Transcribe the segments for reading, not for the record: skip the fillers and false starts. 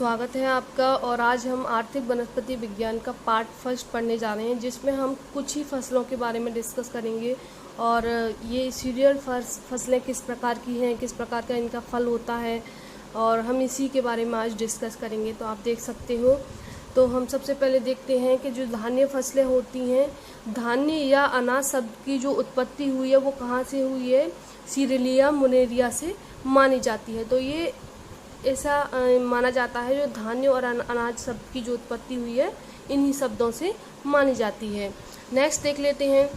स्वागत है आपका। और आज हम आर्थिक वनस्पति विज्ञान का पार्ट फर्स्ट पढ़ने जा रहे हैं, जिसमें हम कुछ ही फसलों के बारे में डिस्कस करेंगे। और ये सीरियल फसलें किस प्रकार की हैं, किस प्रकार का इनका फल होता है, और हम इसी के बारे में आज डिस्कस करेंगे। तो आप देख सकते हो। तो हम सबसे पहले देखते हैं कि जो धान्य फसलें होती हैं, धान्य या अनाज शब्द की जो उत्पत्ति हुई है वो कहाँ से हुई है? सीरिलिया मुनेरिया से मानी जाती है। तो ये ऐसा माना जाता है जो धान्य और अनाज शब्द की जो उत्पत्ति हुई है इन्हीं शब्दों से मानी जाती है। नेक्स्ट देख लेते हैं।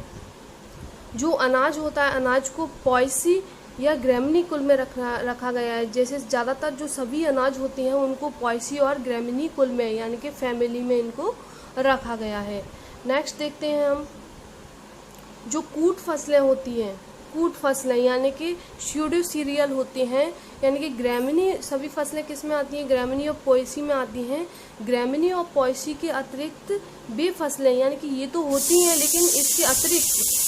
जो अनाज होता है, अनाज को पॉयसी या ग्रैमिनी कुल में रखा गया है। जैसे ज़्यादातर जो सभी अनाज होते हैं उनको पॉयसी और ग्रैमिनी कुल में यानी कि फैमिली में इनको रखा गया है। नेक्स्ट देखते हैं हम। जो कूट फसलें होती हैं, कूट फसलें यानी कि स्यूडो सीरियल होते हैं, यानी कि ग्रैमिनी सभी फसलें किस में आती हैं? ग्रैमिनी और पॉयसी में आती हैं। ग्रैमिनी और पॉयसी के अतिरिक्त बे फसलें यानी कि ये तो होती हैं, लेकिन इसके अतिरिक्त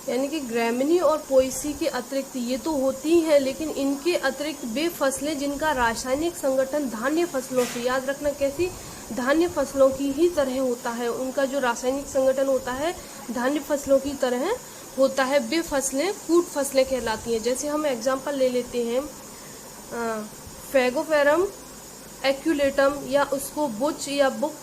यानी कि ग्रैमिनी और पॉयसी के अतिरिक्त ये तो होती हैं, लेकिन इनके अतिरिक्त वे फसलें जिनका रासायनिक संगठन धान्य फसलों से, याद रखना कैसी, धान्य फसलों की ही तरह होता है। उनका जो रासायनिक संगठन होता है धान्य फसलों की तरह होता है। वे फसलें कूट फसलें कहलाती हैं। जैसे हम एग्जांपल ले लेते हैं, फैगोफेरम एक्यूलेटम, या उसको बुच या बुक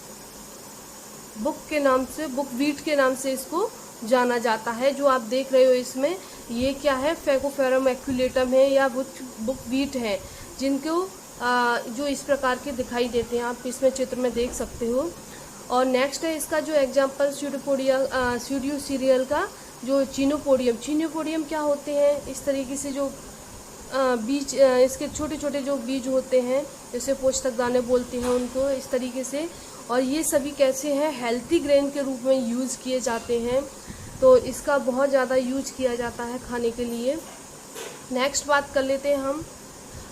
के नाम से, बुकवीट के नाम से इसको जाना जाता है। जो आप देख रहे हो इसमें, ये क्या है? फैगोफेरम एक्यूलेटम है या बुकवीट है, जिनको जो इस प्रकार के दिखाई देते हैं, आप इसमें चित्र में देख सकते हो। और नेक्स्ट है इसका जो एग्जांपल स्यूडो सीरियल का जो चीनोपोडियम क्या होते हैं? इस तरीके से जो बीज, इसके छोटे छोटे जो बीज होते हैं, जैसे पोषक दाने बोलते हैं उनको, इस तरीके से। और ये सभी कैसे हैं? हेल्थी ग्रेन के रूप में यूज़ किए जाते हैं। तो इसका बहुत ज़्यादा यूज किया जाता है खाने के लिए। नेक्स्ट बात कर लेते हैं हम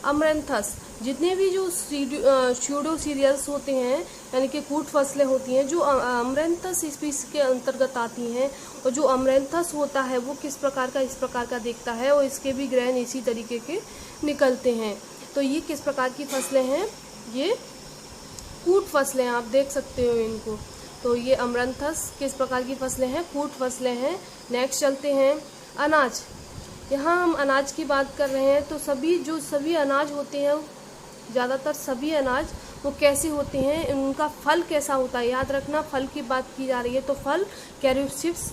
अमरंथस। जितने भी जो स्यूडो सीरियल्स होते हैं यानी कि कूट फसलें होती हैं, जो अमरंथस स्पीसीज के अंतर्गत आती हैं, और जो अमरंथस होता है वो किस प्रकार का, इस प्रकार का दिखता है, और इसके भी ग्रैन इसी तरीके के निकलते हैं। तो ये किस प्रकार की फसलें हैं? ये कूट फसलें, आप देख सकते हो इनको। तो ये अमरंथस किस प्रकार की फसलें हैं? कूट फसलें हैं। नेक्स्ट चलते हैं अनाज। यहाँ हम अनाज की बात कर रहे हैं। तो सभी अनाज होते हैं, ज़्यादातर सभी अनाज वो कैसे होते हैं, उनका फल कैसा होता है? याद रखना, फल की बात की जा रही है तो फल कैरियोप्सिस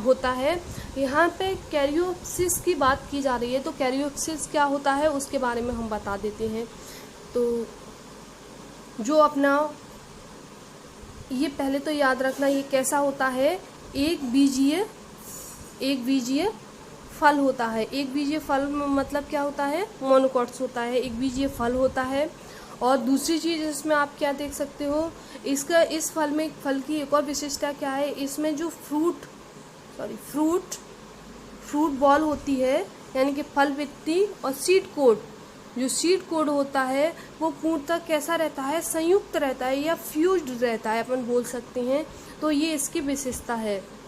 होता है। यहाँ पे कैरियोप्सिस की बात की जा रही है, तो कैरियोप्सिस क्या होता है उसके बारे में हम बता देते हैं। तो जो अपना ये पहले तो याद रखना, ये कैसा होता है? एक बीजीय फल होता है। एक बीजीय फल मतलब क्या होता है? मोनोकॉट्स होता है, एक बीजीय फल होता है। और दूसरी चीज़ इसमें आप क्या देख सकते हो, इस फल की एक और विशेषता क्या है? इसमें जो फ्रूट बॉल होती है, यानी कि फल वित्ती और सीड कोड, जो सीड कोड होता है वो पूर्णतः कैसा रहता है? संयुक्त रहता है या फ्यूज्ड रहता है, अपन बोल सकते हैं। तो ये इसकी विशेषता है।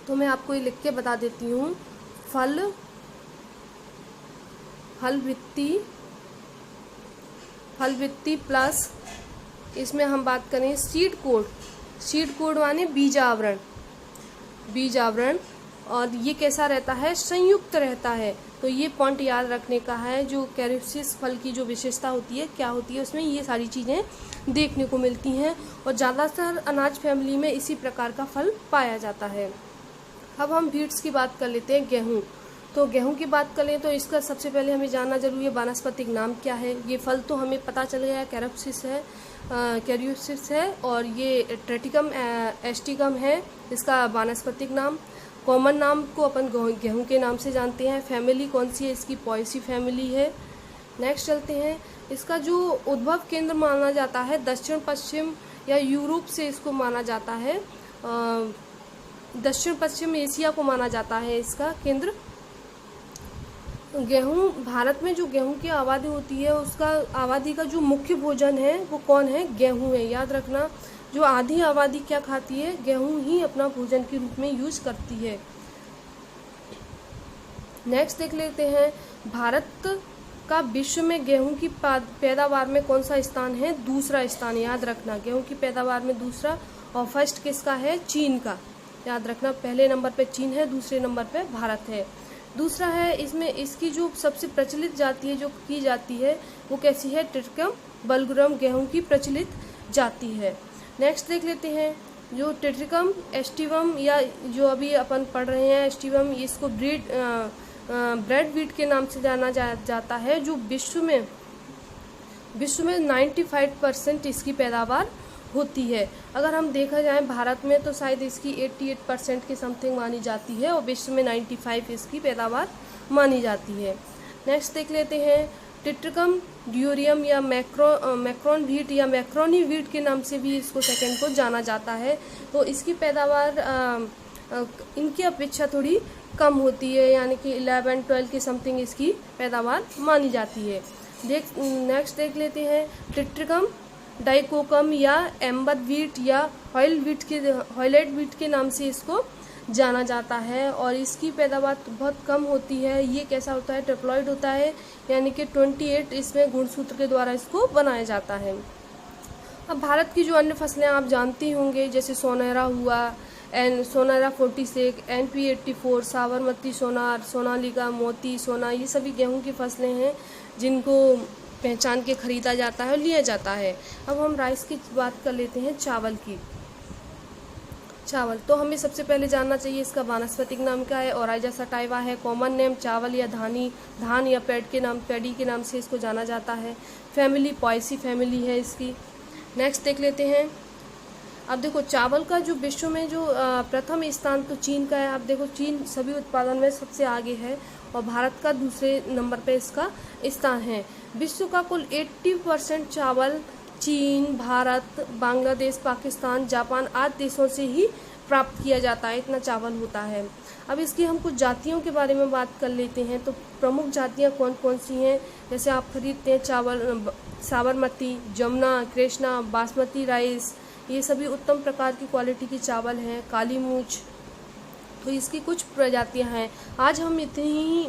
तो मैं आपको ये लिख के बता देती हूँ। फल वित्ती प्लस इसमें हम बात करें सीड कोड माने बीजावरण। और ये कैसा रहता है? संयुक्त रहता है। तो ये पॉइंट याद रखने का है। जो कैरियोप्सिस फल की जो विशेषता होती है, क्या होती है उसमें, ये सारी चीज़ें देखने को मिलती हैं। और ज़्यादातर अनाज फैमिली में इसी प्रकार का फल पाया जाता है। अब हम बीट्स की बात कर लेते हैं, गेहूं। तो गेहूं की बात करें तो इसका सबसे पहले हमें जानना जरूरी है वानस्पतिक नाम क्या है। ये फल तो हमें पता चल गया, कैरियोप्सिस है, और ये ट्रेटिकम एस्टिकम है इसका वानस्पतिक नाम। कॉमन नाम को अपन गेहूं के नाम से जानते हैं। फैमिली कौन सी है इसकी? पॉयसी फैमिली है। नेक्स्ट चलते हैं। इसका जो उद्भव केंद्र माना जाता है दक्षिण पश्चिम या यूरोप से इसको माना जाता है, दक्षिण पश्चिम एशिया को माना जाता है इसका केंद्र। गेहूं, भारत में जो गेहूं की आबादी होती है उसका आबादी का जो मुख्य भोजन है वो कौन है? गेहूं है। याद रखना, जो आधी आबादी क्या खाती है? गेहूं ही अपना भोजन के रूप में यूज करती है। नेक्स्ट देख लेते हैं, भारत का विश्व में गेहूं की पैदावार में कौन सा स्थान है? दूसरा स्थान। याद रखना, गेहूं की पैदावार में दूसरा, और फर्स्ट किसका है? चीन का। याद रखना, पहले नंबर पे चीन है, दूसरे नंबर पे भारत है। दूसरा है, इसमें इसकी जो सबसे प्रचलित जाति है जो की जाती है वो कैसी है? टिट्रिकम बलगुरम गेहूं की प्रचलित जाति है। नेक्स्ट देख लेते हैं, जो टिट्रिकम एस्टिवम या जो अभी अपन पढ़ रहे हैं एस्टिवम, इसको ब्रेड वीट के नाम से जाना जाता है, जो विश्व में 95% इसकी पैदावार होती है। अगर हम देखा जाए भारत में तो शायद इसकी 88% की समथिंग मानी जाती है, और विश्व में 95 इसकी पैदावार मानी जाती है। नेक्स्ट देख लेते हैं, टिट्रिकम ड्यूरियम या मैक्रोन व्हीट या मैक्रोनी व्हीट के नाम से भी इसको सेकंड को जाना जाता है। तो इसकी पैदावार इनकी अपेक्षा थोड़ी कम होती है, यानी कि 11-12 की समथिंग इसकी पैदावार मानी जाती है। नेक्स्ट देख लेते हैं, टिट्रिकम डाइकोकम या एम्बर व्हीट या हॉयलेट व्हीट के नाम से इसको जाना जाता है, और इसकी पैदावार बहुत कम होती है। ये कैसा होता है? ट्रिप्लॉइड होता है, यानी कि 28 इसमें गुणसूत्र के द्वारा इसको बनाया जाता है। अब भारत की जो अन्य फसलें आप जानती होंगे, जैसे सोनेरा हुआ, सोनारा 46, NP 84, साबरमती सोनार, सोनालिका, मोती, सोना, ये सभी गेहूं की फसलें हैं जिनको पहचान के खरीदा जाता है और लिया जाता है। अब हम राइस की बात कर लेते हैं, चावल की। चावल तो हमें सबसे पहले जानना चाहिए इसका वानस्पतिक नाम क्या है। ओराइजा सटाइवा है। कॉमन नेम चावल या धान या पैडी के नाम से इसको जाना जाता है। फैमिली पॉयसी फैमिली है इसकी। नेक्स्ट देख लेते हैं, अब देखो चावल का जो विश्व में जो प्रथम स्थान तो चीन का है। अब देखो चीन सभी उत्पादन में सबसे आगे है, और भारत का दूसरे नंबर पे इसका स्थान है। विश्व का कुल 80% चावल चीन, भारत, बांग्लादेश, पाकिस्तान, जापान आदि देशों से ही प्राप्त किया जाता है, इतना चावल होता है। अब इसकी हम कुछ जातियों के बारे में बात कर लेते हैं। तो प्रमुख जातियाँ कौन कौन सी हैं? जैसे आप खरीदते हैं चावल, साबरमती, जमुना, कृष्णा, बासमती राइस, ये सभी उत्तम प्रकार की क्वालिटी की चावल हैं। काली मूंछ, तो इसकी कुछ प्रजातियां हैं। आज हम इतनी ही